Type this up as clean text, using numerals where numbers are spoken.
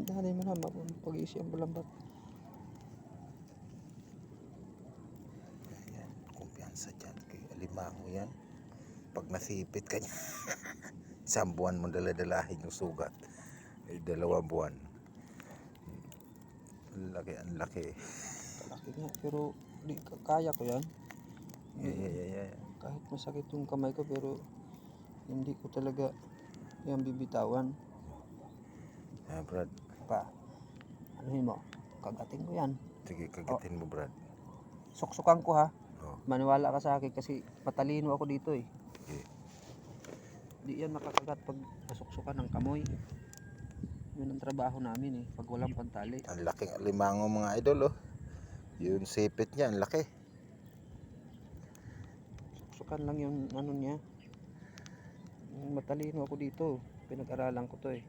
Dahanin mo na, pag-iisi ang bulambat. Ayan, kumpiyansa dyan kay alimango yan. Pag nasipit ka niya, isang buwan mo daladalahin yung sugat. Ay 2 buwan. Ang laki. Kalaki nga, pero di, kaya ko yan. Yeah. Kahit masakit yung kamay ko, pero hindi ko talaga yan bibitawan. Brad. Pa, anuhin mo, kagatin ko yan. Sige, kagatin mo, Brad. Suksukan ko ha. Oh. Maniwala ka sa akin kasi matalino ako dito eh. Okay. Di yan makakagat pag nasuksukan ng kamoy. Yun ang trabaho namin eh, pag walang pantali. Ang laking alimango mga idol, oh. Yung sipit niya, ang laki. Suksukan lang yung ano niya. Matalino ako dito. Pinag-aralan ko to eh.